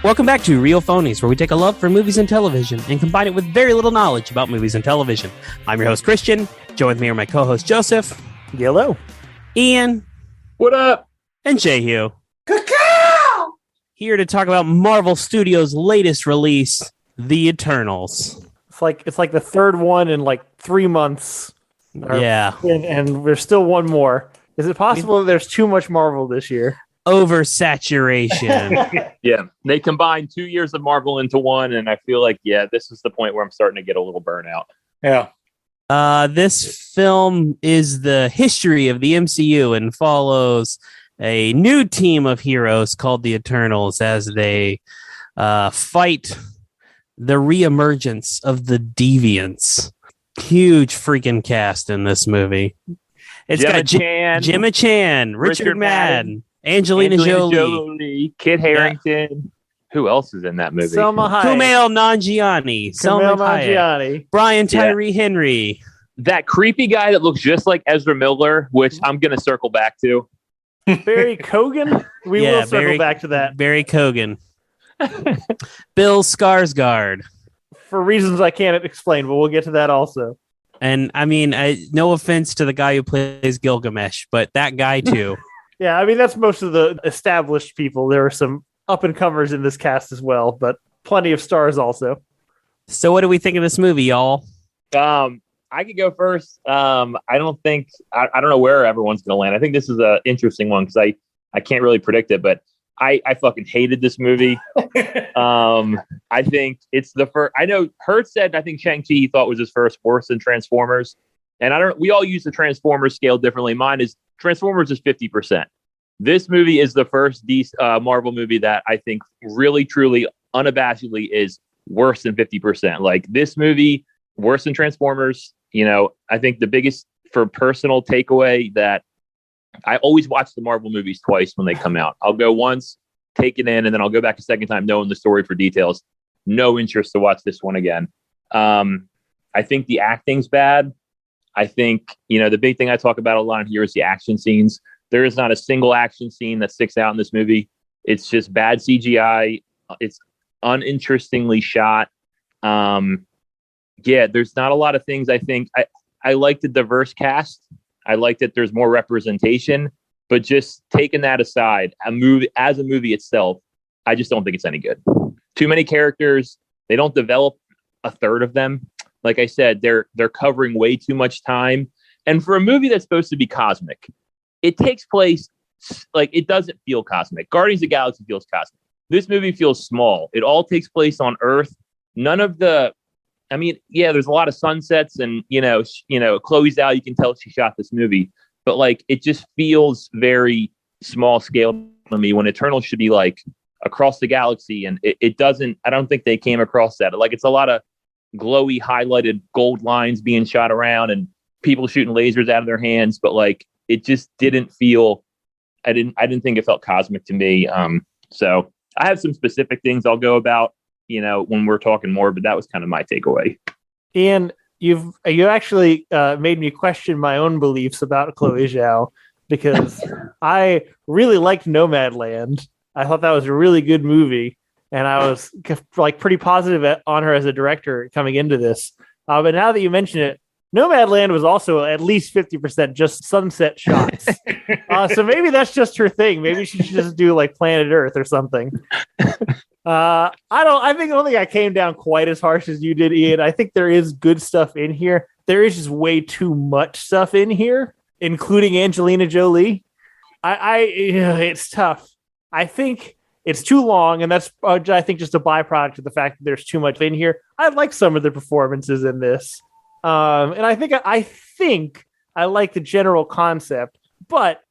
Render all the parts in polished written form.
Welcome back to Real Phonies, where we take a love for movies and television and combine it with very little knowledge about movies and television. I'm your host, Christian. Join with me are my co-host, Joseph. Yellow. Ian. What up? And Jehu. Cacao! Here to talk about Marvel Studios' latest release, The Eternals. It's like the third one in like 3 months. Yeah. And there's still one more. Is it possible that there's too much Marvel this year? Oversaturation. Yeah, they combined 2 years of Marvel into one, and I feel like, this is the point where I'm starting to get a little burnout. Yeah. This film is the history of the MCU and follows a new team of heroes called the Eternals as they fight the reemergence of the Deviants. Huge freaking cast in this movie. It's got Gemma Chan, Richard Madden, Angelina Jolie, Kit Harington. Yeah. Who else is in that movie? Selma Hayek. Kumail Nanjiani. Brian Tyree Henry. That creepy guy that looks just like Ezra Miller, which I'm going to circle back to. Barry Kogan? We will circle back to that. Barry Kogan. Bill Skarsgård. For reasons I can't explain, but we'll get to that also. And I mean, no offense to the guy who plays Gilgamesh, but that guy too. Yeah, I mean, that's most of the established people. There are some up-and-comers in this cast as well, but plenty of stars also. So what do we think of this movie, y'all? I could go first. I don't know where everyone's going to land. I think this is an interesting one because I can't really predict it, but I fucking hated this movie. I think it's the first. I know Hurt said, I think Shang-Chi he thought was his first worse than Transformers. And we all use the Transformers scale differently. Mine is Transformers is 50%. This movie is the first Marvel movie that I think really, truly, unabashedly is worse than 50%. Like this movie, worse than Transformers. You know, I think the biggest for personal takeaway that I always watch the Marvel movies twice when they come out. I'll go once, take it in, and then I'll go back a second time knowing the story for details. No interest to watch this one again. I think the acting's bad. I think, the big thing I talk about a lot here is the action scenes. There is not a single action scene that sticks out in this movie. It's just bad CGI. It's uninterestingly shot. There's not a lot of things. I think I like the diverse cast. I like that there's more representation, but just taking that aside, a movie itself, I just don't think it's any good. Too many characters. They don't develop a third of them. Like I said, they're covering way too much time. And for a movie that's supposed to be cosmic, it takes place like it doesn't feel cosmic. Guardians of the Galaxy feels cosmic. This movie feels small. It all takes place on Earth. None of the, there's a lot of sunsets and, Chloe Zhao, you can tell she shot this movie, but like, it just feels very small scale to me when Eternal should be like across the galaxy. And it doesn't, I don't think they came across that. Like, it's a lot of glowy highlighted gold lines being shot around and people shooting lasers out of their hands. But like, it just didn't feel, I didn't think it felt cosmic to me. So I have some specific things I'll go about, when we're talking more, but that was kind of my takeaway. Ian, you actually made me question my own beliefs about Chloe Zhao because I really liked Nomadland. I thought that was a really good movie, and I was like pretty positive on her as a director coming into this. But now that you mention it, Nomadland was also at least 50% just sunset shots. So maybe that's just her thing. Maybe she should just do like Planet Earth or something. I don't think I came down quite as harsh as you did, Ian. I think there is good stuff in here. There is just way too much stuff in here, including Angelina Jolie. It's tough. I think it's too long, and that's I think just a byproduct of the fact that there's too much in here. I like some of the performances in this. And I think I like the general concept, but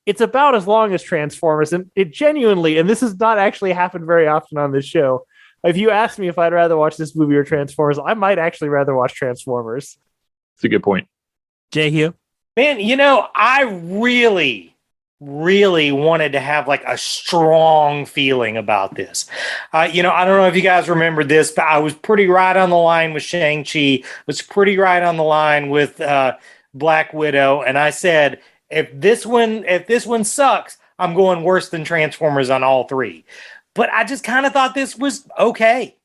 it's about as long as Transformers, and it genuinely, and this has not actually happened very often on this show. If you ask me if I'd rather watch this movie or Transformers, I might actually rather watch Transformers. It's a good point. Jehu? Man, I really wanted to have like a strong feeling about this. I don't know if you guys remember this, but I was pretty right on the line with Shang-Chi, was pretty right on the line with Black Widow, and I said, if this one sucks, I'm going worse than Transformers on all three. but I just kind of thought this was okay.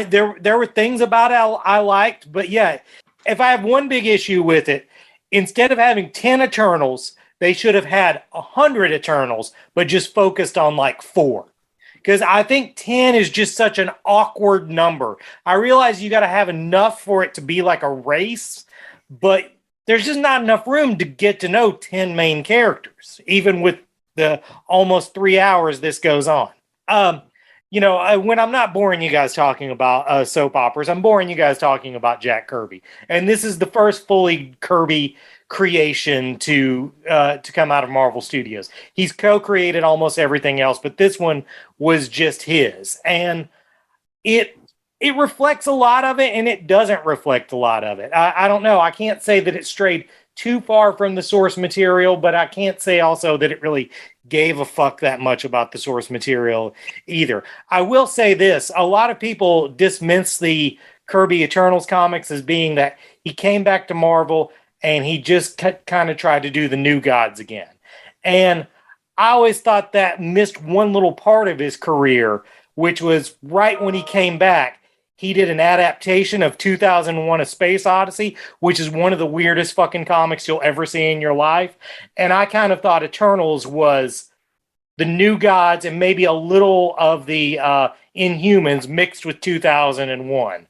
There were things about it I liked, but yeah, if I have one big issue with it, instead of having 10 Eternals, they should have had 100 Eternals, but just focused on like 4. Because I think 10 is just such an awkward number. I realize you got to have enough for it to be like a race, but there's just not enough room to get to know 10 main characters, even with the almost 3 hours this goes on. When I'm not boring you guys talking about soap operas, I'm boring you guys talking about Jack Kirby. And this is the first fully Kirby creation to come out of Marvel Studios. He's co-created almost everything else, but this one was just his. And it reflects a lot of it, and it doesn't reflect a lot of it. I don't know. I can't say that it strayed too far from the source material, but I can't say also that it really gave a fuck that much about the source material either. I will say this. A lot of people dismiss the Kirby Eternals comics as being that he came back to Marvel and he just kind of tried to do the New Gods again. And I always thought that missed one little part of his career, which was right when he came back. He did an adaptation of 2001: A Space Odyssey, which is one of the weirdest fucking comics you'll ever see in your life. And I kind of thought Eternals was the New Gods and maybe a little of the Inhumans mixed with 2001.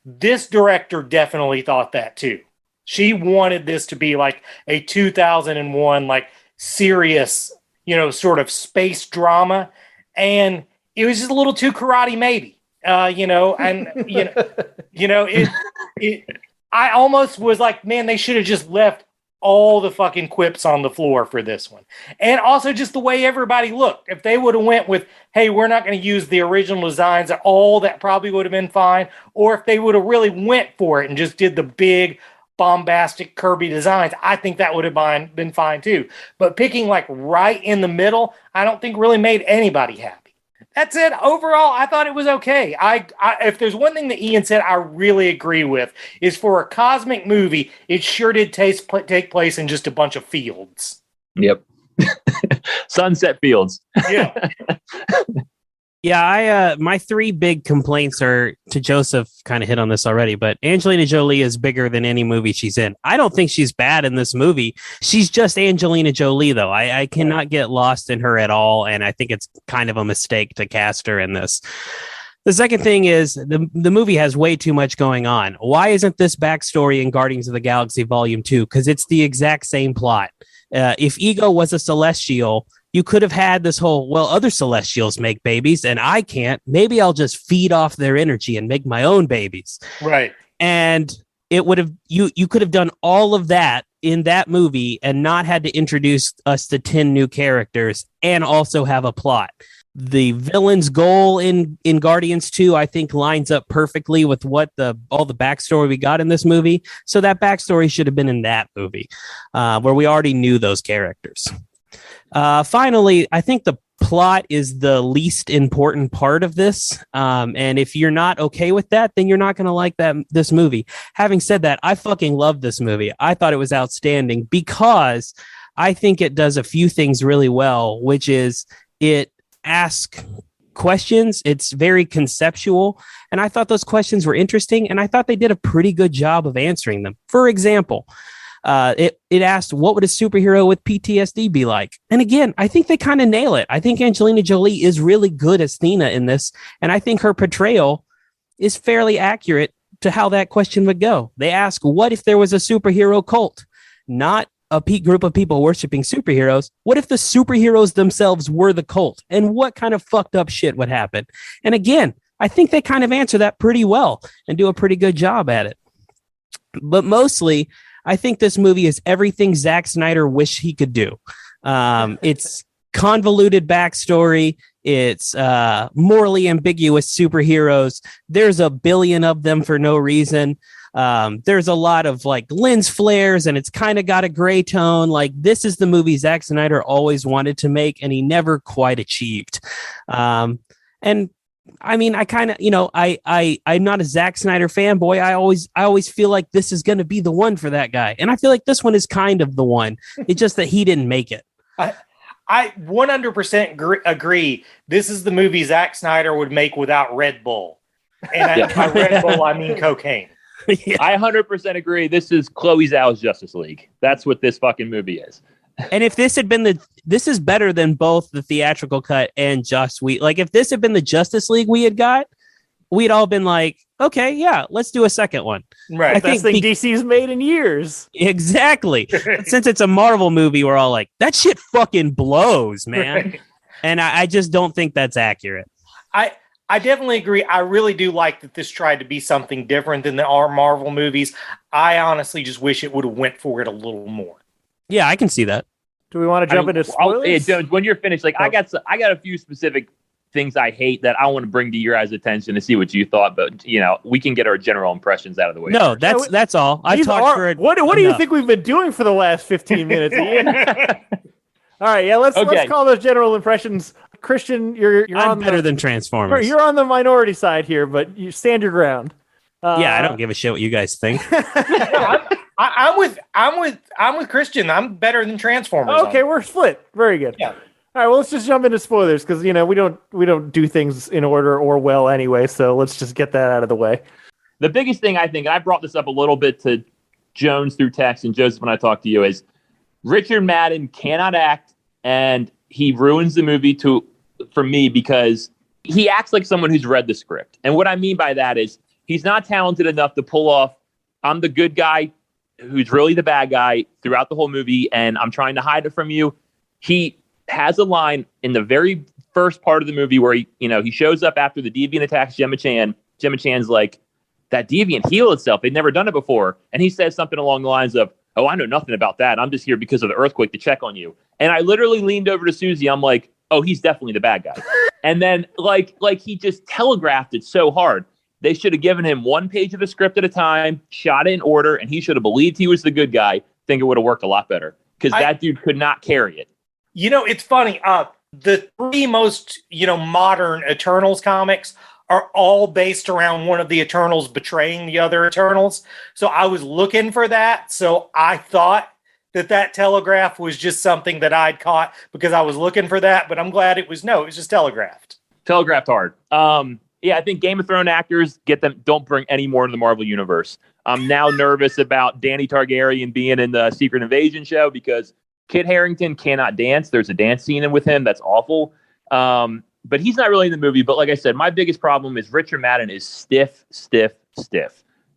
This director definitely thought that too. She wanted this to be like a 2001, like serious, sort of space drama. And it was just a little too karate maybe. I almost was like, man, they should have just left all the fucking quips on the floor for this one. And also just the way everybody looked. If they would have went with, hey, we're not going to use the original designs at all, that probably would have been fine. Or if they would have really went for it and just did the big bombastic Kirby designs, I think that would have been fine too. But picking like right in the middle, I don't think really made anybody happy. That's it. Overall, I thought it was okay. If there's one thing that Ian said I really agree with, is for a cosmic movie, it sure did take place in just a bunch of fields. Yep. Sunset fields. Yeah. Yeah, my 3 big complaints are, to Joseph kind of hit on this already, but Angelina Jolie is bigger than any movie she's in. I don't think she's bad in this movie. She's just Angelina Jolie, though. I cannot get lost in her at all, and I think it's kind of a mistake to cast her in this. The second thing is the movie has way too much going on. Why isn't this backstory in Guardians of the Galaxy Volume 2? Because it's the exact same plot. If Ego was a Celestial, you could have had this whole, well, other Celestials make babies and I can't. Maybe I'll just feed off their energy and make my own babies. Right. And it would have, you could have done all of that in that movie and not had to introduce us to 10 new characters and also have a plot. The villain's goal in Guardians 2, I think, lines up perfectly with what all the backstory we got in this movie. So that backstory should have been in that movie, where we already knew those characters. Finally, I think the plot is the least important part of this. And if you're not okay with that, then you're not going to like this movie. Having said that, I fucking love this movie. I thought it was outstanding because I think it does a few things really well, which is it asks questions. It's very conceptual. And I thought those questions were interesting. And I thought they did a pretty good job of answering them. For example, it asked, what would a superhero with PTSD be like? And again, I think they kind of nail it. I think Angelina Jolie is really good as Thena in this. And I think her portrayal is fairly accurate to how that question would go. They ask, what if there was a superhero cult? Not a group of people worshiping superheroes. What if the superheroes themselves were the cult? And what kind of fucked up shit would happen? And again, I think they kind of answer that pretty well and do a pretty good job at it. But mostly, I think this movie is everything Zack Snyder wished he could do. It's convoluted backstory. It's morally ambiguous superheroes. There's a billion of them for no reason. There's a lot of like lens flares, and it's kind of got a gray tone. Like, this is the movie Zack Snyder always wanted to make, and he never quite achieved. And I mean, I kind of, I'm not a Zack Snyder fanboy. I always feel like this is going to be the one for that guy. And I feel like this one is kind of the one. It's just that he didn't make it. I 100% agree. This is the movie Zack Snyder would make without Red Bull. And by Red Bull, I mean cocaine. Yeah. I 100% agree. This is Chloe Zhao's Justice League. That's what this fucking movie is. And if this had been this is better than both the theatrical cut and Joss Whedon. Like if this had been the Justice League we had got, we'd all been like, okay, yeah, let's do a second one. Right. Best thing DC's made in years. Exactly. Since it's a Marvel movie, we're all like, that shit fucking blows, man. Right. And I just don't think that's accurate. I definitely agree. I really do like that this tried to be something different than our Marvel movies. I honestly just wish it would have went for it a little more. Yeah, I can see that. Do we want to jump into spoilers? When you're finished, like I got a few specific things I hate that I want to bring to your guys' attention to see what you thought, but we can get our general impressions out of the way. No, that's all. I talked for it. What do you think we've been doing for the last 15 minutes, Ian? All right, yeah, let's call those general impressions. Christian, I'm better than Transformers. You're on the minority side here, but you stand your ground. Yeah, I don't give a shit what you guys think. I'm with Christian. I'm better than Transformers. Okay, we're split. Very good. Yeah. All right, well, let's just jump into spoilers because we don't do things in order or well anyway. So let's just get that out of the way. The biggest thing I think, and I brought this up a little bit to Jones through text and Joseph when I talked to you, is Richard Madden cannot act, and he ruins the movie for me because he acts like someone who's read the script. And what I mean by that is he's not talented enough to pull off, I'm the good guy who's really the bad guy throughout the whole movie, and I'm trying to hide it from you. He has a line in the very first part of the movie where he shows up after the deviant attacks Gemma Chan. Gemma Chan's like, that deviant healed itself. They'd never done it before. And he says something along the lines of, oh, I know nothing about that. I'm just here because of the earthquake to check on you. And I literally leaned over to Susie. I'm like, oh, he's definitely the bad guy. And then like he just telegraphed it so hard. They should have given him one page of the script at a time, shot it in order, and he should have believed he was the good guy. I think it would have worked a lot better because that dude could not carry it. It's funny. The three most, modern Eternals comics are all based around one of the Eternals betraying the other Eternals. So I was looking for that. So I thought that telegraph was just something that I'd caught because I was looking for that. But I'm glad it was just telegraphed. Telegraphed hard. Yeah, I think Game of Thrones actors, don't bring any more to the Marvel Universe. I'm now nervous about Danny Targaryen being in the Secret Invasion show because Kit Harington cannot dance. There's a dance scene with him that's awful. But he's not really in the movie. But like I said, my biggest problem is Richard Madden is stiff.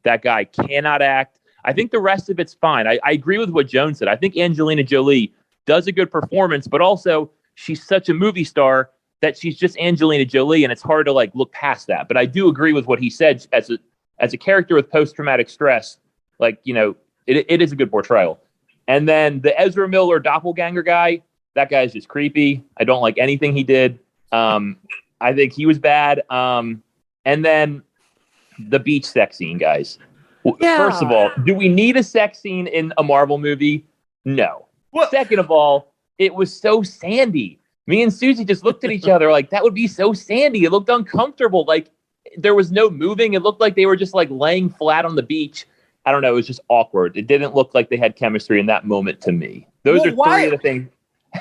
That guy cannot act. I think the rest of it's fine. I agree with what Jones said. I think Angelina Jolie does a good performance, but also she's such a movie star that she's just Angelina Jolie, and it's hard to look past that. But I do agree with what he said as a character with post-traumatic stress. It is a good portrayal. And then the Ezra Miller doppelganger guy, that guy's just creepy. I don't like anything he did. I think he was bad. And then the beach sex scene, guys. Yeah. First of all, do we need a sex scene in a Marvel movie? No. Well, second of all, it was so sandy. Me and Susie just looked at each other like, that would be so sandy. It looked uncomfortable. Like there was no moving. It looked like they were just laying flat on the beach. I don't know. It was just awkward. It didn't look like they had chemistry in that moment to me. Those are three of the things.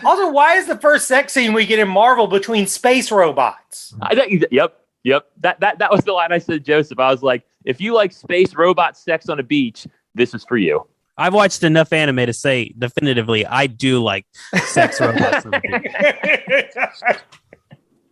Also, why is the first sex scene we get in Marvel between space robots? Yep. That was the line I said to Joseph. I was like, if you like space robot sex on a beach, this is for you. I've watched enough anime to say definitively I do like sex robots on the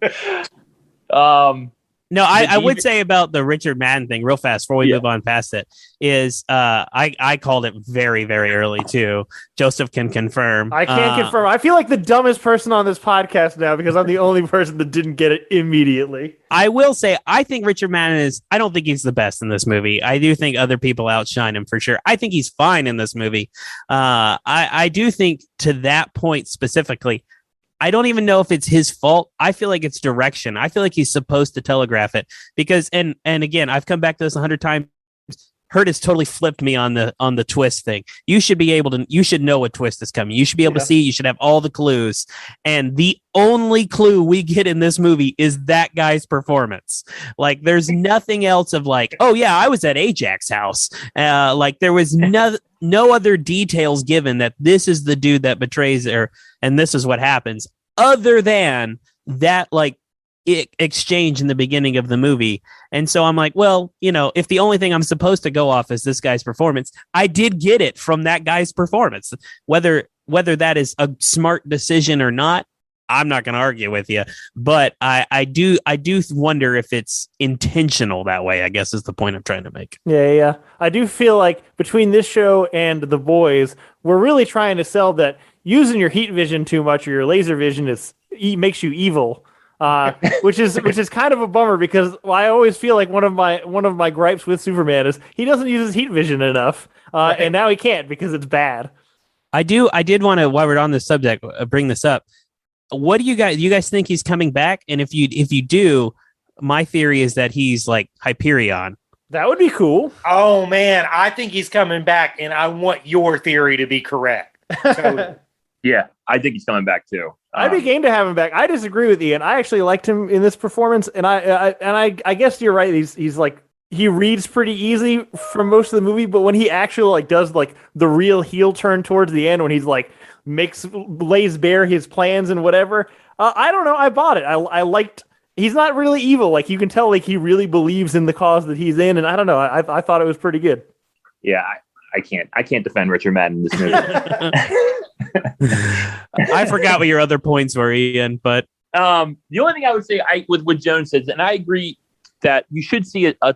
beach. No, I would say about the Richard Madden thing real fast before we move on past it is I called it very, very early too. Joseph can confirm. I can't confirm. I feel like the dumbest person on this podcast now because I'm the only person that didn't get it immediately. I will say I think Richard Madden I don't think he's the best in this movie. I do think other people outshine him for sure. I think he's fine in this movie. I do think to that point specifically, I don't even know if it's his fault. I feel like it's direction. I feel like he's supposed to telegraph it because, and again, I've come back to this 100 times. Hurt has totally flipped me on the twist thing. You should know a twist is coming. You should be able to see, you should have all the clues. And the only clue we get in this movie is that guy's performance. Like there's nothing else of like, oh yeah, I was at Ajax's house. Like there was no other details given that this is the dude that betrays her and this is what happens, other than that like exchange in the beginning of the movie. And so I'm like, well, if the only thing I'm supposed to go off is this guy's performance, I did get it from that guy's performance. Whether that is a smart decision or not, I'm not going to argue with you, but I do wonder if it's intentional that way, I guess is the point I'm trying to make. Yeah. I do feel like between this show and The Boys, we're really trying to sell that using your heat vision too much or your laser vision makes you evil. Which is kind of a bummer because I always feel like one of my gripes with Superman is he doesn't use his heat vision enough, and now he can't because it's bad. I did want to, while we're on this subject, bring this up. What do you guys think he's coming back? And if you do, my theory is that he's like Hyperion. That would be cool. Oh man, I think he's coming back, and I want your theory to be correct. So, yeah, I think he's coming back too. I'd be game to have him back. I disagree with Ian. I actually liked him in this performance, and I guess you're right. He's like he reads pretty easy from most of the movie, but when he actually like does like the real heel turn towards the end, when he's like lays bare his plans and whatever, I don't know. I bought it. I liked. He's not really evil. Like you can tell, like he really believes in the cause that he's in, and I don't know. I thought it was pretty good. Yeah, I can't defend Richard Madden in this movie. I forgot what your other points were, Ian. But the only thing I would say, with what Joan says, and I agree that you should see a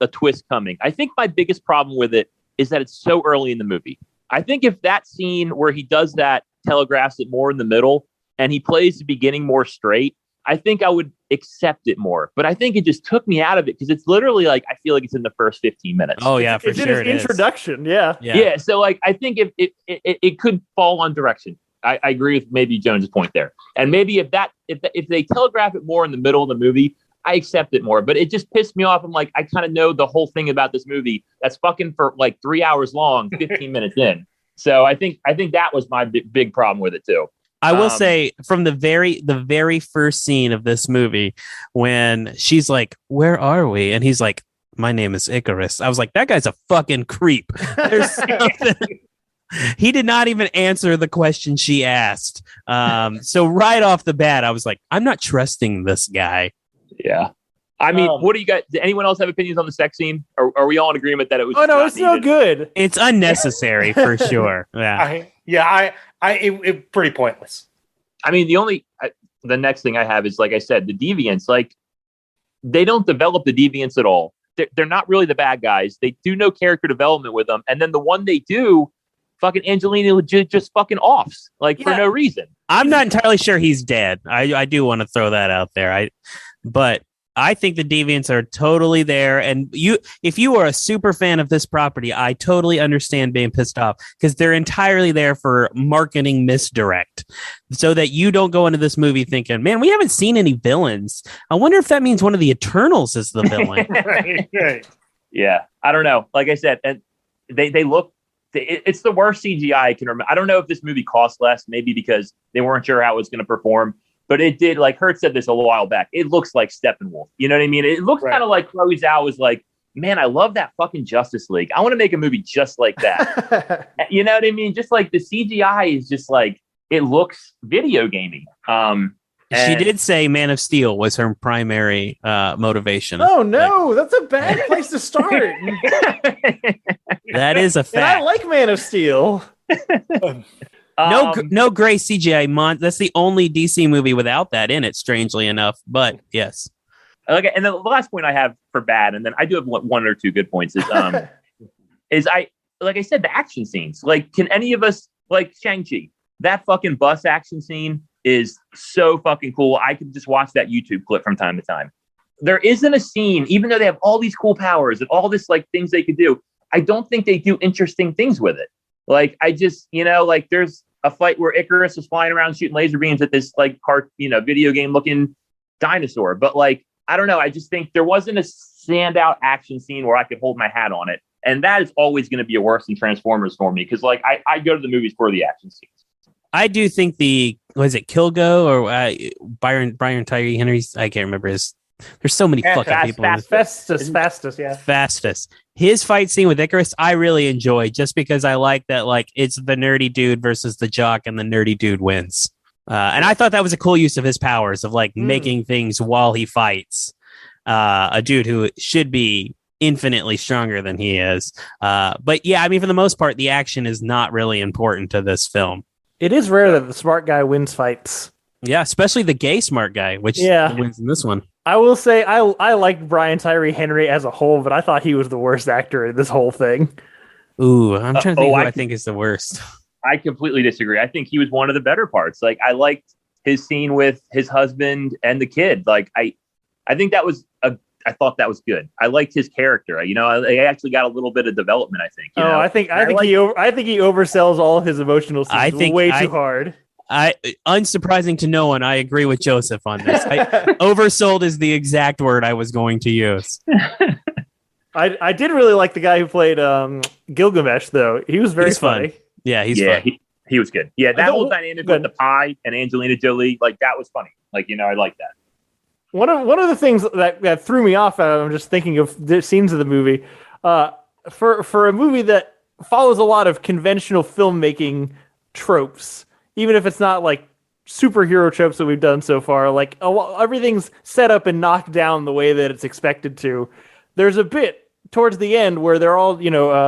twist coming. I think my biggest problem with it is that it's so early in the movie. I think if that scene where he does that telegraphs it more in the middle and he plays the beginning more straight, I think I would accept it more. But I think it just took me out of it because it's literally like I feel like it's in the first 15 minutes. Oh yeah, for it's sure. In his introduction, yeah. So like I think if it could fall on direction. I agree with maybe Jones's point there. And maybe if they telegraph it more in the middle of the movie, I accept it more. But it just pissed me off. I'm like, I kind of know the whole thing about this movie that's fucking for like 3 hours long, 15 minutes in. So I think that was my big problem with it too. I will say from the very first scene of this movie, when she's like, "Where are we?" and he's like, "My name is Icarus." I was like, that guy's a fucking creep. There's something. He did not even answer the question she asked. So right off the bat, I was like, I'm not trusting this guy. Yeah. I mean, what do you guys? Does anyone else have opinions on the sex scene? Are we all in agreement that it was? Oh no, it's no good. It's unnecessary for sure. Yeah. It pretty pointless. I mean, the next thing I have is, like I said, the deviants. Like, they don't develop the deviants at all. They're not really the bad guys. They do no character development with them, and then the one they do, fucking Angelina legit just fucking offs for no reason. I'm not entirely sure he's dead. I do want to throw that out there. But I think the deviants are totally there. And if you are a super fan of this property, I totally understand being pissed off because they're entirely there for marketing misdirect so that you don't go into this movie thinking, man, we haven't seen any villains. I wonder if that means one of the Eternals is the villain. Right. Yeah. I don't know. Like I said, and they look, it's the worst CGI I can remember. I don't know if this movie cost less, maybe because they weren't sure how it was going to perform. But it did, like Hurt said this a while back, it looks like Steppenwolf. You know what I mean? It looks kind of like Chloe Zhao was like, man, I love that fucking Justice League. I want to make a movie just like that. You know what I mean? Just like the CGI is just like, it looks video gamey. She did say Man of Steel was her primary motivation. Oh, no, that's a bad place to start. That is a fact. And I like Man of Steel. No gray CGI. That's the only DC movie without that in it, strangely enough. But yes. Okay, and then the last point I have for bad, and then I do have one or two good points, is like I said, the action scenes. Like, can any of us, like Shang-Chi, that fucking bus action scene is so fucking cool. I could just watch that YouTube clip from time to time. There isn't a scene, even though they have all these cool powers and all this like things they could do, I don't think they do interesting things with it. Like, I just, like there's a fight where Icarus is flying around shooting laser beams at this like video game looking dinosaur. But like, I don't know. I just think there wasn't a standout action scene where I could hold my hat on it. And that is always going to be a worse than Transformers for me because, like, I go to the movies for the action scenes. I do think was it Kilgo or Brian Tyree Henry's? I can't remember his. There's so many fucking people. Fastest. His fight scene with Icarus, I really enjoy just because I like that. Like, it's the nerdy dude versus the jock, and the nerdy dude wins. And I thought that was a cool use of his powers of like making things while he fights. A dude who should be infinitely stronger than he is. But yeah, I mean, for the most part, the action is not really important to this film. It is rare that the smart guy wins fights. Yeah, especially the gay smart guy, which wins in this one. I will say I liked Brian Tyree Henry as a whole, but I thought he was the worst actor in this whole thing. Ooh, I'm trying to think who I think is the worst. I completely disagree. I think he was one of the better parts. Like, I liked his scene with his husband and the kid. Like, I think I thought that was good. I liked his character. You know, I actually got a little bit of development, I think. I think he oversells all of his emotional scenes too hard. Unsurprising to no one, I agree with Joseph on this. Oversold is the exact word I was going to use. I did really like the guy who played Gilgamesh, though. He was very funny. Fun. Yeah, he's fun. He was good. Yeah, that whole dynamic with the pie and Angelina Jolie, like, that was funny. Like, you know, I like that. One of the things that threw me off, I'm just thinking of the scenes of the movie, for a movie that follows a lot of conventional filmmaking tropes, even if it's not like superhero tropes that we've done so far, like everything's set up and knocked down the way that it's expected to. There's a bit towards the end where they're all,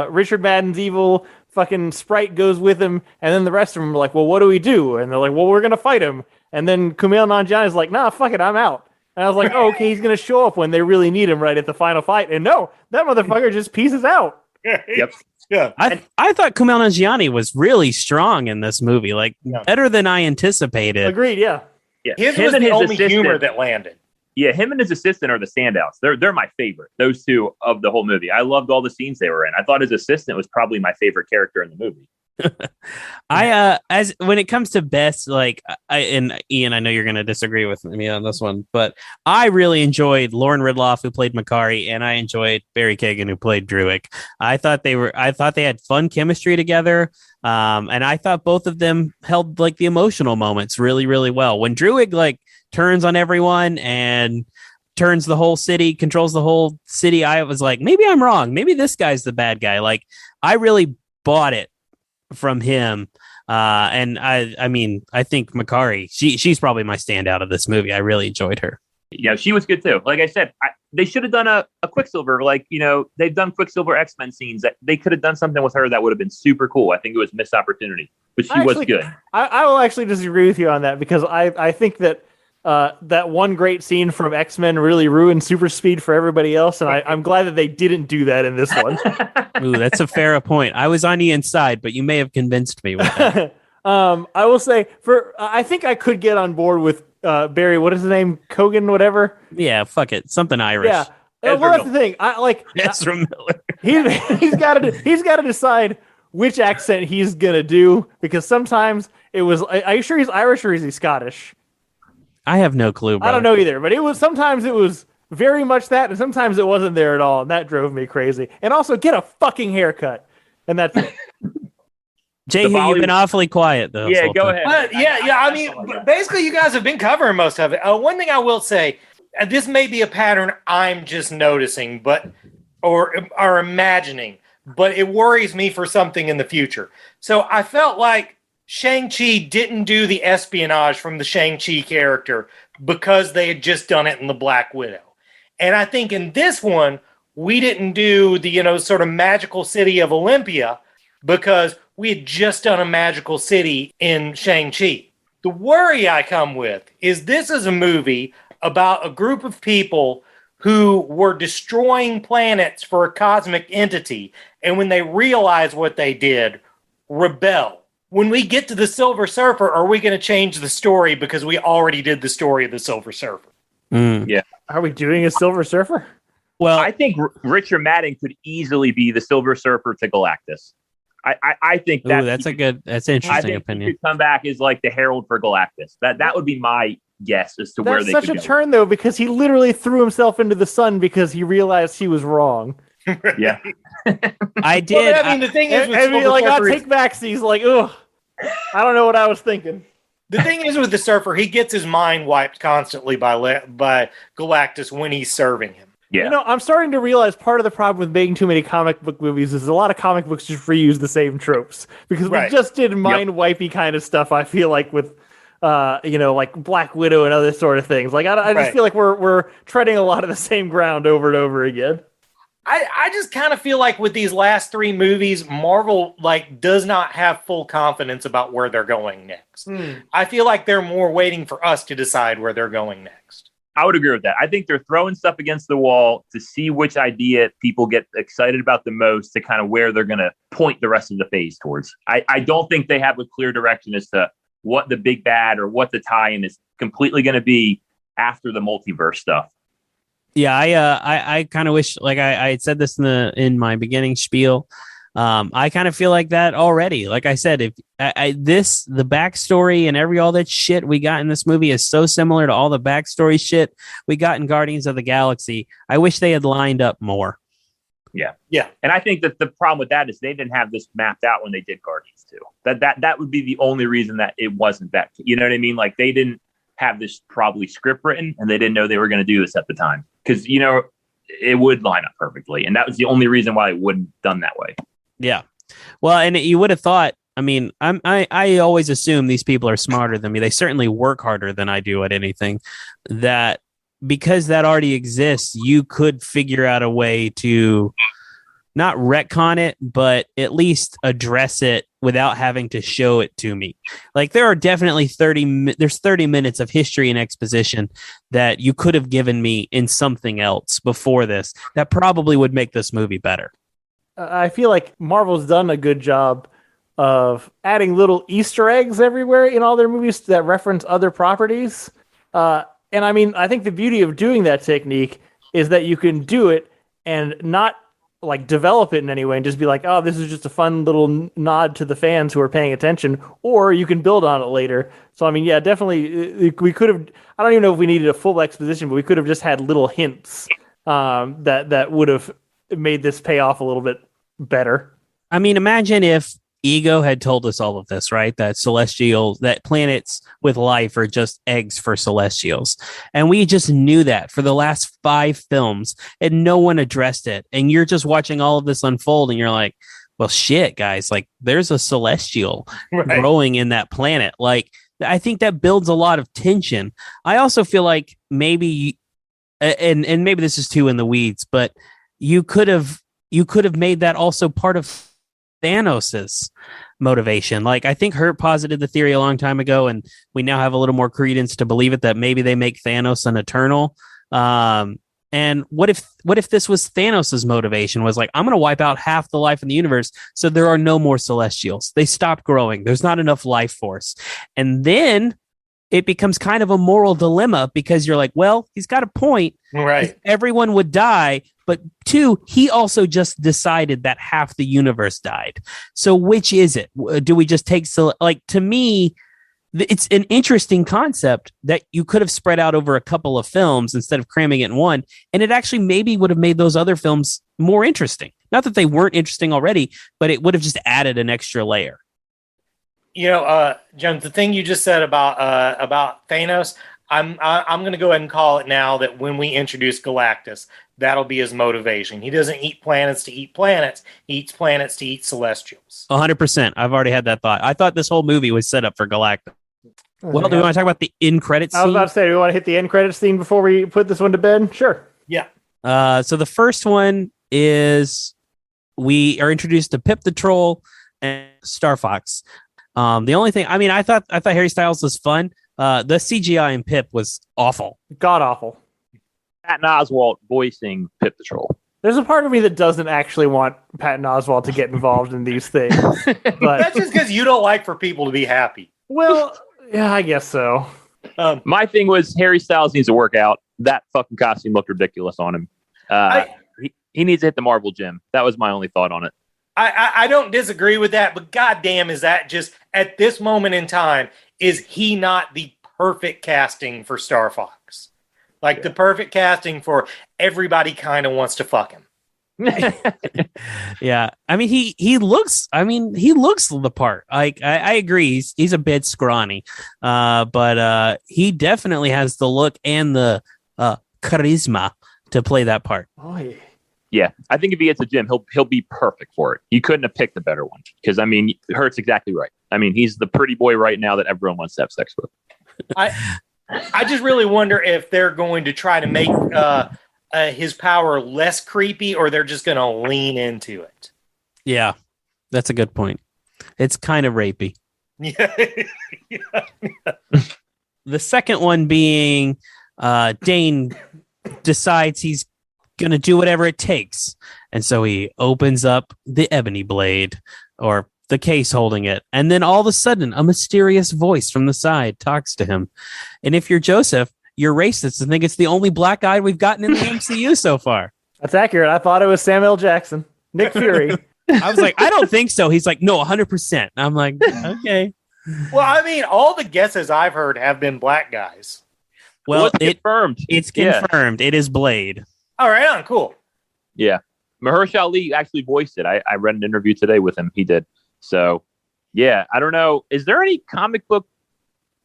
Richard Madden's evil, fucking Sprite goes with him, and then the rest of them are like, well, what do we do? And they're like, well, we're going to fight him. And then Kumail Nanjiani's like, nah, fuck it, I'm out. And I was like, oh, okay, he's going to show up when they really need him right at the final fight. And no, that motherfucker just pieces out. Yep. Yeah. I thought Kumail Nanjiani was really strong in this movie, like better than I anticipated. Agreed, yeah. His was the only humor that landed. Yeah, him and his assistant are the standouts. They're my favorite. Those two of the whole movie. I loved all the scenes they were in. I thought his assistant was probably my favorite character in the movie. As when it comes to best, like, and Ian, I know you're going to disagree with me on this one, but I really enjoyed Lauren Ridloff, who played Makari, and I enjoyed Barry Keoghan, who played Druig. I thought they had fun chemistry together. And I thought both of them held like the emotional moments really, really well. When Druig like turns on everyone and turns the whole city, controls the whole city, I was like, maybe I'm wrong. Maybe this guy's the bad guy. Like, I really bought it from him. And I mean, I think Makari, she's probably my standout of this movie. I really enjoyed her. Yeah, she was good too. Like I said, they should have done a Quicksilver. Like, they've done Quicksilver X-Men scenes. That they could have done something with her that would have been super cool. I think it was missed opportunity, but she was good. I will actually disagree with you on that because I think that that one great scene from X-Men really ruined super speed for everybody else, and I'm glad that they didn't do that in this one. Ooh, that's a fair point. I was on the inside, but you may have convinced me with that. I will say, I think I could get on board with Barry. What is his name? Kogan, whatever. Yeah, fuck it, something Irish. Yeah, well, that's the thing. I like Ezra Miller. He's got to decide which accent he's gonna do because sometimes it was. Are you sure he's Irish or is he Scottish? I have no clue, bro. I don't know either, but sometimes it was very much that, and sometimes it wasn't there at all, and that drove me crazy. And also, get a fucking haircut, and that's it. Jay, you've been awfully quiet, though. Yeah, go ahead. I mean, basically, you guys have been covering most of it. One thing I will say, this may be a pattern I'm just noticing, or imagining, but it worries me for something in the future. So I felt like Shang-Chi didn't do the espionage from the Shang-Chi character because they had just done it in the Black Widow. And I think in this one, we didn't do the, sort of magical city of Olympia because we had just done a magical city in Shang-Chi. The worry I come with is this is a movie about a group of people who were destroying planets for a cosmic entity. And when they realize what they did, rebel. When we get to the Silver Surfer, are we going to change the story because we already did the story of the Silver Surfer? Yeah. Are we doing a Silver Surfer? Well, I think Richard Madden could easily be the Silver Surfer to Galactus. I think that's an interesting I think opinion. He could come back as like the herald for Galactus. That would be my guess as to where they could go. That's such a turn, though, because he literally threw himself into the sun because he realized he was wrong. Yeah. I did. Well, I mean, the thing is, with And be Silver like, I'll Surfer, take backs. He's like, ugh, I don't know what I was thinking. the thing is with the Surfer, he gets his mind wiped constantly by Galactus when he's serving him. Yeah. You know, I'm starting to realize part of the problem with making too many comic book movies is a lot of comic books just reuse the same tropes because we Right. just did mind wipey kind of stuff. I feel like with, like Black Widow and other sort of things. Like I just feel like we're treading a lot of the same ground over and over again. I just kind of feel like with these last three movies, Marvel does not have full confidence about where they're going next. I feel like they're more waiting for us to decide where they're going next. I would agree with that. I think they're throwing stuff against the wall to see which idea people get excited about the most to kind of where they're going to point the rest of the phase towards. I don't think they have a clear direction as to what the big bad or what the tie-in is completely going to be after the multiverse stuff. Yeah, I kind of wish, like I had said this in my beginning spiel. I kind of feel like that already. Like I said, if the backstory and all that shit we got in this movie is so similar to all the backstory shit we got in Guardians of the Galaxy. I wish they had lined up more. Yeah. And I think that the problem with that is they didn't have this mapped out when they did Guardians 2. That would be the only reason that it wasn't that. You know what I mean? Like they didn't have this probably script written and they didn't know they were going to do this at the time. Because, it would line up perfectly. And that was the only reason why it wouldn't done that way. Yeah. Well, and you would have thought, I mean, I always assume these people are smarter than me. They certainly work harder than I do at anything. That because that already exists, you could figure out a way to not retcon it, but at least address it without having to show it to me. Like there are definitely 30 minutes of history and exposition that you could have given me in something else before this that probably would make this movie better. I feel like Marvel's done a good job of adding little Easter eggs everywhere in all their movies that reference other properties. And I mean, I think the beauty of doing that technique is that you can do it and not develop it in any way and just be like, oh, this is just a fun little nod to the fans who are paying attention, or you can build on it later. So, I mean, yeah, definitely we could have, I don't even know if we needed a full exposition, but we could have just had little hints that would have made this pay off a little bit better. I mean, imagine if Ego had told us all of this, right? That planets with life are just eggs for Celestials. And we just knew that for the last 5 films and no one addressed it. And you're just watching all of this unfold and you're like, well, shit, guys, there's a Celestial growing in that planet. I think that builds a lot of tension. I also feel like maybe, and maybe this is too in the weeds, but you could have made that also part of Thanos's motivation. I think Hurt posited the theory a long time ago, and we now have a little more credence to believe it, that maybe they make Thanos an Eternal. And what if this was Thanos's motivation, was I'm going to wipe out half the life in the universe, so there are no more Celestials. They stop growing. There's not enough life force. And then it becomes kind of a moral dilemma because you're like, well, he's got a point. Right. Everyone would die. But 2, he also just decided that half the universe died. So which is it? Do we just take, to me, it's an interesting concept that you could have spread out over a couple of films instead of cramming it in one. And it actually maybe would have made those other films more interesting. Not that they weren't interesting already, but it would have just added an extra layer. Jones, the thing you just said about Thanos, I'm going to go ahead and call it now that when we introduce Galactus, that'll be his motivation. He doesn't eat planets to eat planets. He eats planets to eat Celestials. 100%. I've already had that thought. I thought this whole movie was set up for Galactus. Well, do we want to talk about the end credits scene? I was about to say, do we want to hit the end credits scene before we put this one to bed? Sure. Yeah. So the first one is we are introduced to Pip the Troll and Star Fox. The only thing, I mean, I thought Harry Styles was fun. The CGI in Pip was awful. God awful. Patton Oswalt voicing Pip the Troll. There's a part of me that doesn't actually want Patton Oswalt to get involved in these things. But that's just because you don't like for people to be happy. Well, yeah, I guess so. My thing was Harry Styles needs to work out. That fucking costume looked ridiculous on him. He needs to hit the Marvel gym. That was my only thought on it. I don't disagree with that, but goddamn, is that just at this moment in time, is he not the perfect casting for Star Fox? The perfect casting for everybody kind of wants to fuck him. Yeah, I mean he looks the part. Like I agree, he's a bit scrawny, but he definitely has the look and the charisma to play that part. Oh yeah. Yeah, I think if he gets a gym, he'll be perfect for it. You couldn't have picked a better one because I mean, Hurt's exactly right. I mean, he's the pretty boy right now that everyone wants to have sex with. I just really wonder if they're going to try to make his power less creepy, or they're just going to lean into it. Yeah, that's a good point. It's kind of rapey. Yeah. The second one being Dane decides he's going to do whatever it takes. And so he opens up the ebony blade, or the case holding it. And then all of a sudden, a mysterious voice from the side talks to him. And if you're Joseph, you're racist and think it's the only black guy we've gotten in the MCU so far. That's accurate. I thought it was Samuel L. Jackson. Nick Fury. I was like, I don't think so. He's like, no, 100%. I'm like, okay. Well, I mean, all the guesses I've heard have been black guys. Well, it's confirmed. It's confirmed. Yeah. It is Blade. All right, on, cool. Yeah. Mahershala Ali actually voiced it. I read an interview today with him. He did. So, yeah, I don't know. Is there any comic book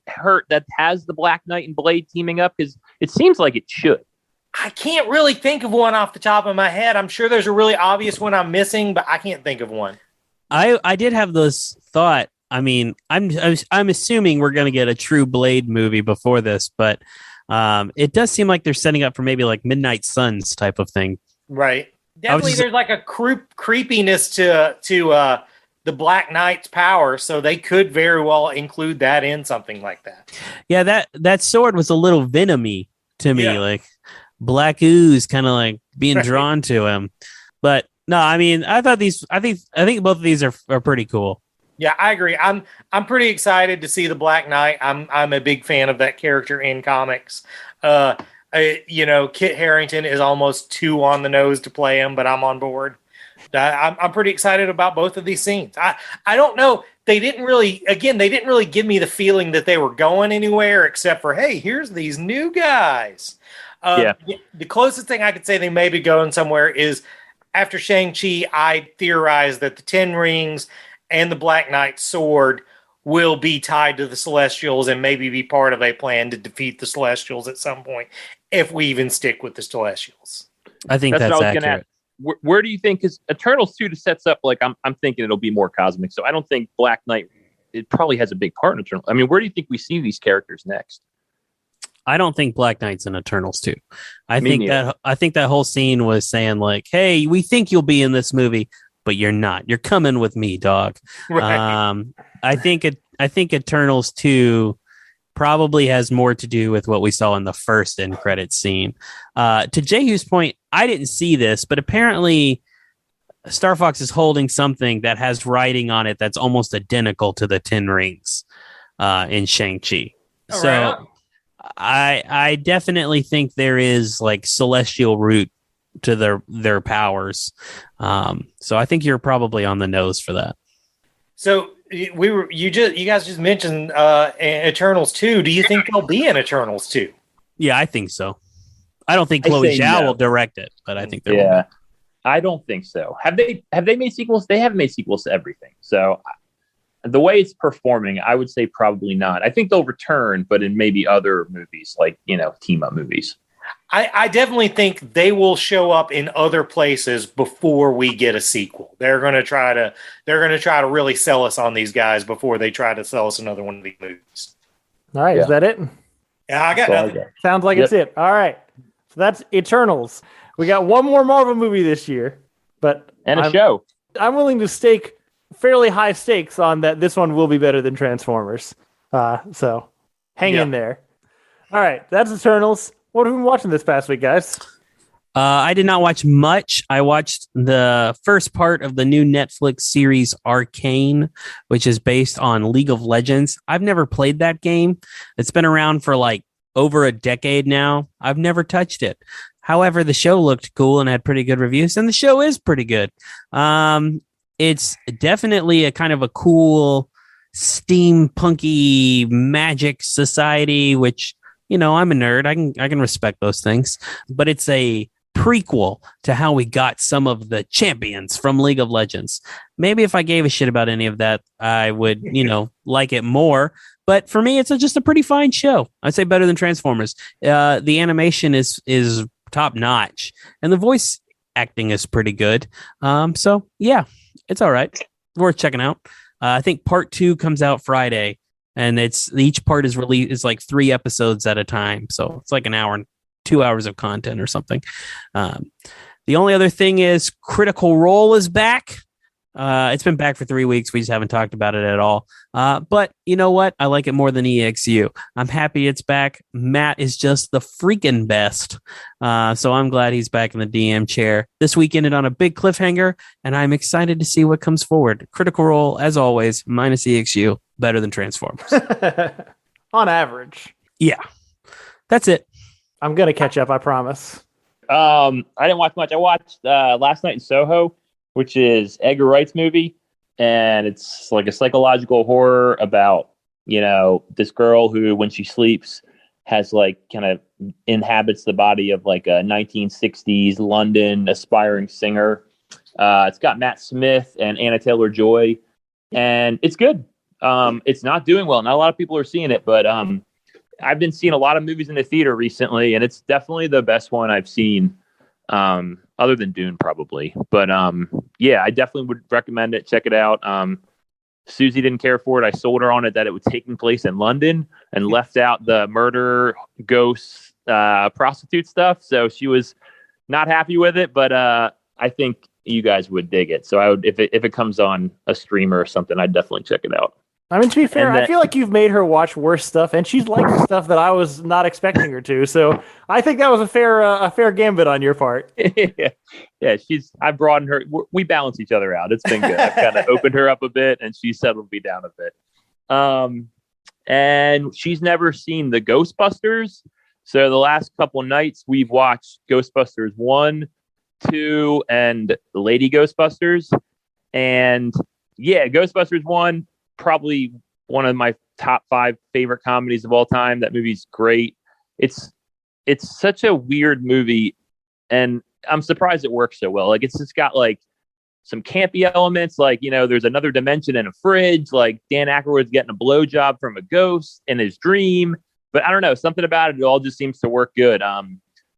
Hurt that has the Black Knight and Blade teaming up? Because it seems like it should. I can't really think of one off the top of my head. I'm sure there's a really obvious one I'm missing, but I can't think of one. I did have this thought. I mean, I'm assuming we're going to get a true Blade movie before this, but it does seem like they're setting up for maybe like Midnight Suns type of thing. Right. Definitely, there's like a creepiness to the Black Knight's power, so they could very well include that in something like that. Yeah, that sword was a little venomy to me, like black ooze, kind of like being drawn to him. But no, I mean, I think both of these are pretty cool. Yeah, I agree. I'm pretty excited to see the Black Knight. I'm a big fan of that character in comics. Kit Harington is almost too on the nose to play him, but I'm on board. I'm pretty excited about both of these scenes. I don't know. They didn't really give me the feeling that they were going anywhere except for, hey, here's these new guys. The closest thing I could say they may be going somewhere is after Shang-Chi, I theorized that the 10 rings and the Black Knight's sword will be tied to the Celestials and maybe be part of a plan to defeat the Celestials at some point, if we even stick with the Celestials. I think that's accurate. Where do you think? Because Eternals 2 sets up like I'm thinking it'll be more cosmic. So I don't think Black Knight, it probably has a big part in Eternals. I mean, where do you think we see these characters next? I don't think Black Knight's in Eternals 2. I think that whole scene was saying like, hey, we think you'll be in this movie, but you're not. You're coming with me, dog. Right. I think Eternals 2 probably has more to do with what we saw in the first end credit scene. To Jehu's point, I didn't see this, but apparently Star Fox is holding something that has writing on it that's almost identical to the 10 rings in Shang-Chi. So right. I definitely think there is like celestial root to their powers. So I think you're probably on the nose for that. So you guys just mentioned Eternals 2. Do you think they'll be in Eternals 2? Yeah, I think so. I don't think Chloe Zhao will direct it, but I think there will be. I don't think so. Have they made sequels? They haven't made sequels to everything. So the way it's performing, I would say probably not. I think they'll return, but in maybe other movies, like, team up movies. I definitely think they will show up in other places before we get a sequel. They're going to try to really sell us on these guys before they try to sell us another one of these movies. All right, is that it? Yeah, I got nothing. Sounds like it's it. All right, so that's Eternals. We got one more Marvel movie this year, and a show. I'm willing to stake fairly high stakes on that. This one will be better than Transformers. So hang in there. All right, that's Eternals. What have we been watching this past week, guys? I did not watch much. I watched the first part of the new Netflix series Arcane, which is based on League of Legends. I've never played that game. It's been around for like over a decade now. I've never touched it. However, the show looked cool and had pretty good reviews, and the show is pretty good. It's definitely a kind of a cool steampunky magic society, which, I'm a nerd. I can respect those things, but it's a prequel to how we got some of the champions from League of Legends. Maybe if I gave a shit about any of that, I would, like it more. But for me, it's just a pretty fine show. I'd say better than Transformers. The animation is top notch, and the voice acting is pretty good. So yeah, it's all right. Worth checking out. I think part 2 comes out Friday, and each part is like 3 episodes at a time. So it's like an hour and 2 hours of content or something. The only other thing is Critical Role is back. It's been back for 3 weeks. We just haven't talked about it at all. But you know what? I like it more than EXU. I'm happy it's back. Matt is just the freaking best. So I'm glad he's back in the DM chair. This week ended on a big cliffhanger, and I'm excited to see what comes forward. Critical Role, as always, minus EXU, better than Transformers. On average. Yeah. That's it. I'm going to catch up, I promise. I didn't watch much. I watched Last Night in Soho, which is Edgar Wright's movie, and it's like a psychological horror about, this girl who, when she sleeps, has like kind of inhabits the body of like a 1960s London aspiring singer. It's got Matt Smith and Anna Taylor-Joy, and it's good. It's not doing well. Not a lot of people are seeing it, but I've been seeing a lot of movies in the theater recently, and it's definitely the best one I've seen, other than Dune, probably. But yeah, I definitely would recommend it. Check it out. Susie didn't care for it. I sold her on it that it was taking place in London and left out the murder, ghosts, prostitute stuff. So she was not happy with it, but I think you guys would dig it. So I would, if it comes on a streamer or something, I'd definitely check it out. I mean, to be fair, I feel like you've made her watch worse stuff, and she's liked stuff that I was not expecting her to. So I think that was a fair gambit on your part. Yeah, I broadened her. We balance each other out. It's been good. I've kind of opened her up a bit, and she settled me down a bit. And she's never seen the Ghostbusters. So the last couple nights, we've watched Ghostbusters 1, 2, and Lady Ghostbusters. And yeah, Ghostbusters 1, probably one of my top 5 favorite comedies of all time. That movie's great. It's such a weird movie, and I'm surprised it works so well. Like, it's just got like some campy elements, like, there's another dimension in a fridge, like Dan Aykroyd's getting a blowjob from a ghost in his dream. But I don't know, something about it all just seems to work good.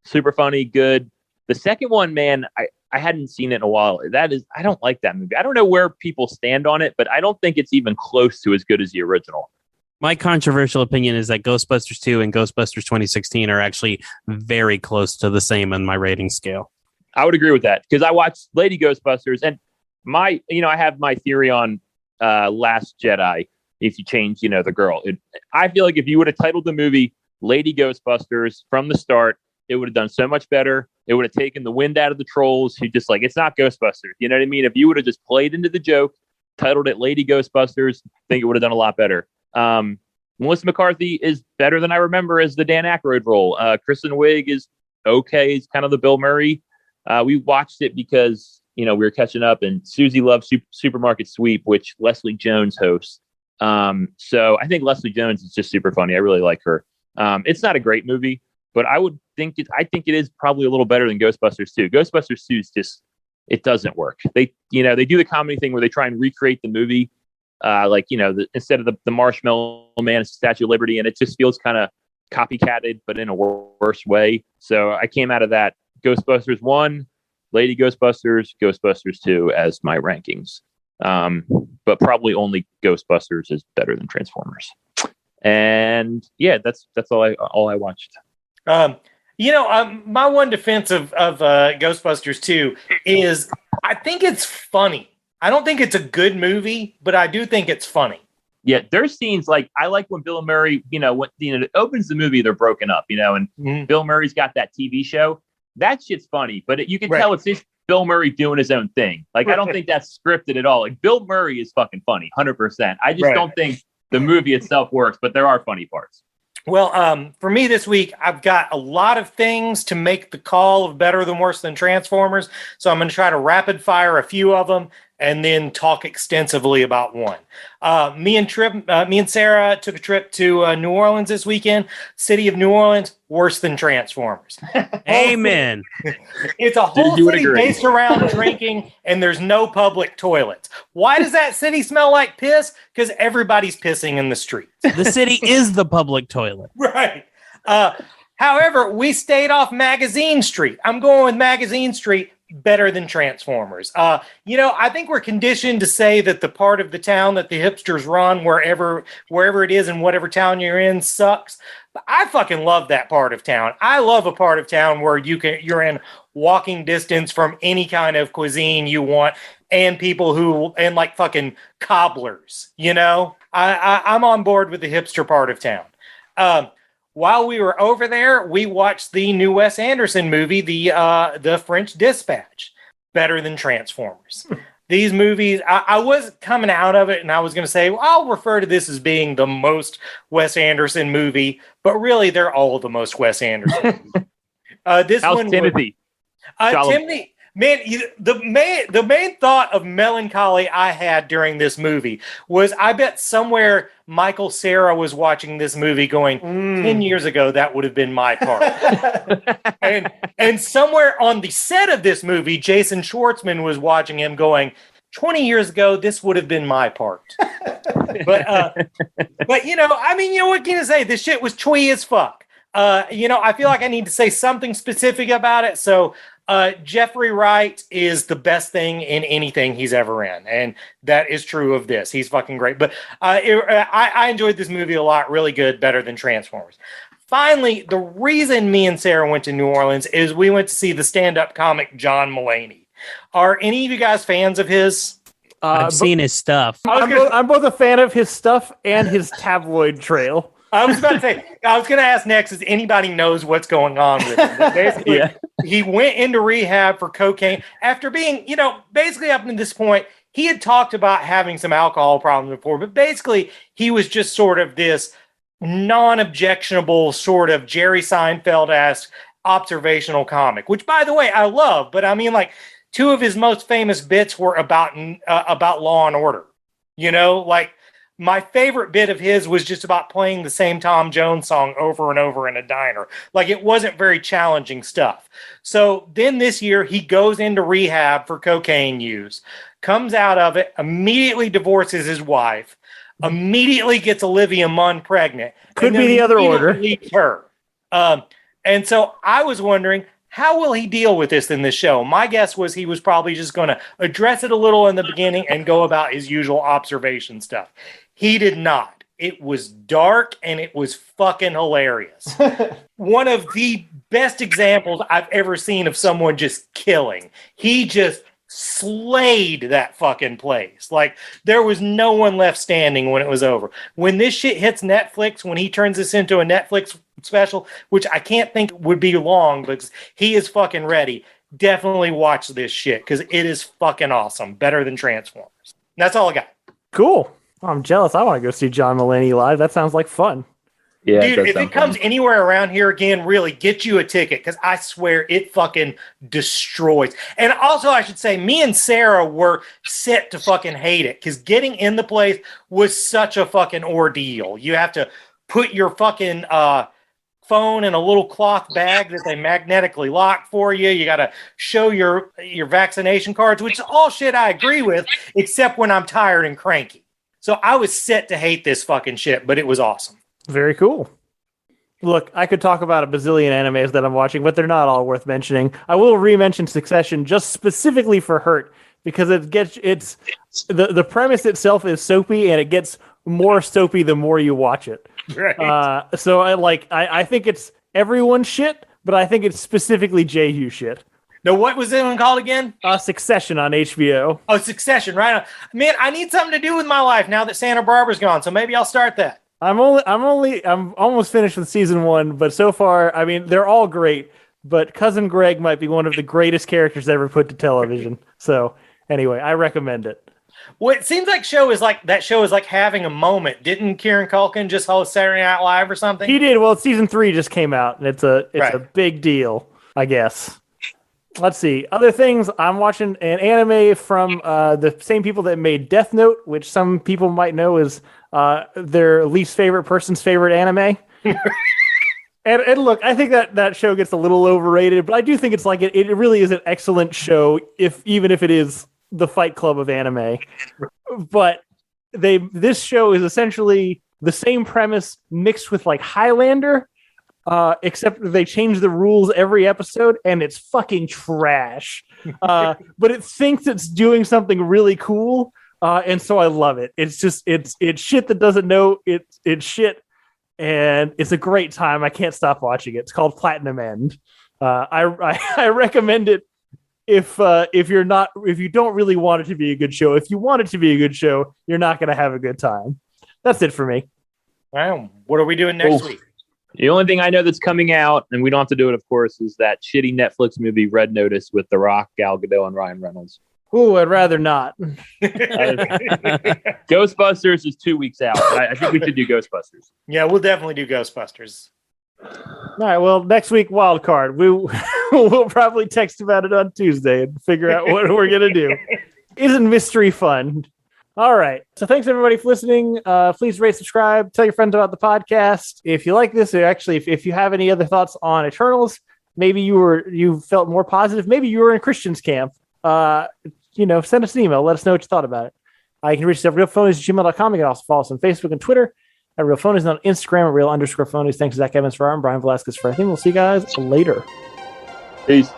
Super funny, good. The second one, man, I hadn't seen it in a while. I don't like that movie. I don't know where people stand on it, but I don't think it's even close to as good as the original. My controversial opinion is that Ghostbusters 2 and Ghostbusters 2016 are actually very close to the same on my rating scale. I would agree with that, because I watched Lady Ghostbusters, and I have my theory on Last Jedi. If you change, the girl, I feel like if you would have titled the movie Lady Ghostbusters from the start, it would have done so much better. It would have taken the wind out of the trolls who just like, it's not Ghostbusters. You know what I mean? If you would have just played into the joke, titled it Lady Ghostbusters, I think it would have done a lot better. Melissa McCarthy is better than I remember as the Dan Aykroyd role. Kristen Wiig is okay. It's kind of the Bill Murray. We watched it because, we were catching up, and Susie loves Supermarket Sweep, which Leslie Jones hosts. So I think Leslie Jones is just super funny. I really like her. It's not a great movie, but I think it is probably a little better than Ghostbusters 2. Ghostbusters 2 is just, it doesn't work. They do the comedy thing where they try and recreate the movie, instead of the Marshmallow Man, it's Statue of Liberty, and it just feels kind of copycatted, but in a worse way. So I came out of that Ghostbusters 1, Lady Ghostbusters, Ghostbusters 2 as my rankings. But probably only Ghostbusters is better than Transformers. And yeah, that's all I watched. My one defense of Ghostbusters 2 is I think it's funny. I don't think it's a good movie, but I do think it's funny. Yeah, there's scenes like, I like when Bill and Murray, it opens the movie, they're broken up, and Bill Murray's got that TV show. That shit's funny, but you can tell it's just Bill Murray doing his own thing. Like, I don't think that's scripted at all. Like, Bill Murray is fucking funny, 100%. I just don't think the movie itself works, but there are funny parts. Well, for me this week, I've got a lot of things to make the call of better than worse than Transformers. So I'm going to try to rapid fire a few of them. and then talk extensively about one. Me and Sarah took a trip to New Orleans this weekend. City of New Orleans, worse than Transformers. Amen. It's a whole city based around drinking, and there's no public toilets. Why does that city smell like piss? Because everybody's pissing in the streets. The city is the public toilet. Right. However, we stayed off Magazine Street. I'm going with Magazine Street, better than Transformers. I think we're conditioned to say that the part of the town that the hipsters run, wherever it is in whatever town you're in, sucks. But I fucking love that part of town. I love a part of town where you're in walking distance from any kind of cuisine you want, and people and like fucking cobblers. I'm on board with the hipster part of town. While we were over there, we watched the new Wes Anderson movie, the French Dispatch, better than Transformers. These movies, I was coming out of it and I was going to say, well, I'll refer to this as being the most Wes Anderson movie, but really they're all the most Wes Anderson. Timothy? Timothy. Man, the main thought of melancholy I had during this movie was I bet somewhere Michael Cera was watching this movie going, 10 years ago, that would have been my part. and somewhere on the set of this movie, Jason Schwartzman was watching him going, 20 years ago, this would have been my part. But what can you say? This shit was twee as fuck. I feel like I need to say something specific about it. So Jeffrey Wright is the best thing in anything he's ever in. And that is true of this. He's fucking great. But I enjoyed this movie a lot. Really good. Better than Transformers. Finally, the reason me and Sarah went to New Orleans is we went to see the stand-up comic John Mulaney. Are any of you guys fans of his? I've seen his stuff. I'm both a fan of his stuff and his tabloid trail. I was about to say, I was going to ask next, if anybody knows what's going on with him. But basically, he went into rehab for cocaine after being, basically up to this point, he had talked about having some alcohol problems before, but basically he was just sort of this non-objectionable sort of Jerry Seinfeld-esque observational comic, which, by the way, I love. But I mean, like, two of his most famous bits were about Law and Order. My favorite bit of his was just about playing the same Tom Jones song over and over in a diner. Like, it wasn't very challenging stuff. So then this year, he goes into rehab for cocaine use, comes out of it, immediately divorces his wife, immediately gets Olivia Munn pregnant. Could be the other order. Leaves her. And so I was wondering, how will he deal with this in this show? My guess was he was probably just going to address it a little in the beginning and go about his usual observation stuff. He did not. It was dark and it was fucking hilarious. One of the best examples I've ever seen of someone just killing. He just slayed that fucking place. Like, there was no one left standing when it was over. When this shit hits Netflix, when he turns this into a Netflix special, which I can't think would be long because he is fucking ready, definitely watch this shit because it is fucking awesome. Better than Transformers. And that's all I got. Cool. I'm jealous. I want to go see John Mulaney live. That sounds like fun. Yeah, dude, if it comes anywhere around here again, really get you a ticket because I swear it fucking destroys. And also, I should say, me and Sarah were set to fucking hate it because getting in the place was such a fucking ordeal. You have to put your fucking phone in a little cloth bag that they magnetically lock for you. You got to show your vaccination cards, which is all shit I agree with, except when I'm tired and cranky. So I was set to hate this fucking shit, but it was awesome. Very cool. Look, I could talk about a bazillion animes that I'm watching, but they're not all worth mentioning. I will re-mention Succession just specifically for Hurt because the premise itself is soapy and it gets more soapy the more you watch it. Right. So I think it's everyone's shit, but I think it's specifically Jehu shit. No, what was it called again? Succession on HBO. Oh, Succession, right? Man, I need something to do with my life now that Santa Barbara's gone, so maybe I'll start that. I'm almost finished with season 1, but so far, I mean, they're all great, but Cousin Greg might be one of the greatest characters ever put to television. So anyway, I recommend it. Well, it seems like that show is like having a moment. Didn't Kieran Culkin just host Saturday Night Live or something? He did. Well, season 3 just came out, and it's a big deal, I guess. Let's see. Other things. I'm watching an anime from the same people that made Death Note, which some people might know is their least favorite person's favorite anime. And look, I think that show gets a little overrated, but I do think it's like it really is an excellent show, even if it is the Fight Club of anime. But this show is essentially the same premise mixed with like Highlander, except they change the rules every episode, and it's fucking trash. But it thinks it's doing something really cool, and so I love it. It's just it's shit that doesn't know it's shit. And it's a great time. I can't stop watching it. It's called Platinum End. I recommend it if you don't really want it to be a good show. If you want it to be a good show, you're not going to have a good time. That's it for me. All right. What are we doing next week? The only thing I know that's coming out, and we don't have to do it, of course, is that shitty Netflix movie Red Notice with The Rock, Gal Gadot, and Ryan Reynolds. Ooh, I'd rather not. Ghostbusters is 2 weeks out. I think we should do Ghostbusters. Yeah, we'll definitely do Ghostbusters. All right. Well, next week, wild card. We'll probably text about it on Tuesday and figure out what we're gonna do. Isn't mystery fun? All right. So thanks everybody for listening. Please rate, subscribe, tell your friends about the podcast. If you like this, or actually, if you have any other thoughts on Eternals, maybe you felt more positive. Maybe you were in Christian's camp. Send us an email. Let us know what you thought about it. You can reach us at realphonies@gmail.com. You can also follow us on Facebook and Twitter at RealPhonies, and on Instagram at Real_Phonies. Thanks to Zach Evans for art and Brian Velasquez for everything. We'll see you guys later. Peace.